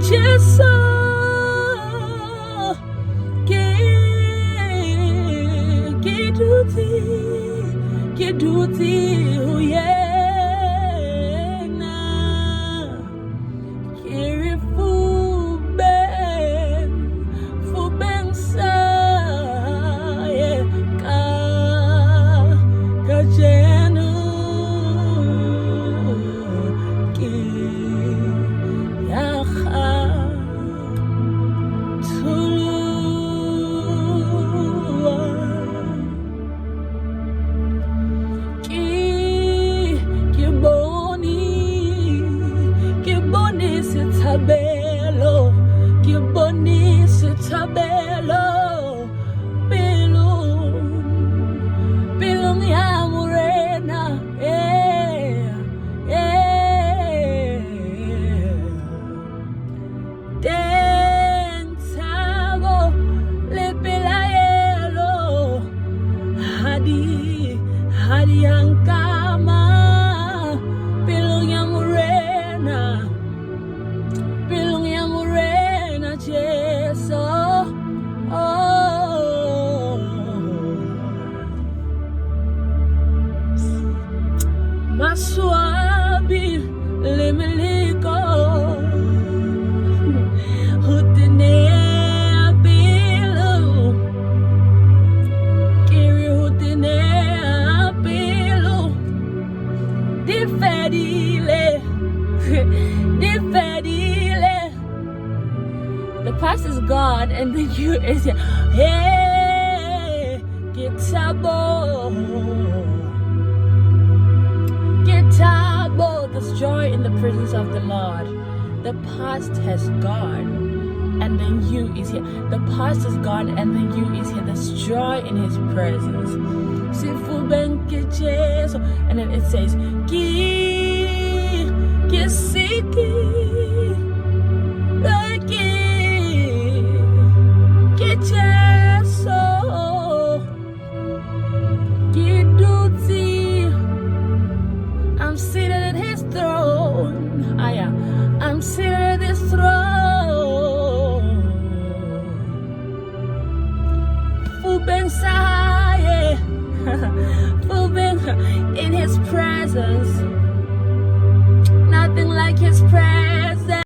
Jeso, kiduti huyena, kiri fuben sa ye ka jenu ki ya kha Tabelo, que bonito tabelo, pilung ya morena, dentavo le pelayelo, hadi angkama, pilung ya morena. Jeso, oh, maswabi lemeliko, hutine apilu, kiri hutine apilu, difedile. The past is gone and the new is here. Hey, Gitabo. There's joy in the presence of the Lord. The past has gone and the new is here. The past is gone and the new is here. There's joy in His presence. And then it says, Jeso, I'm seated at His throne. I'm seated at His throne. In His presence, nothing like His presence.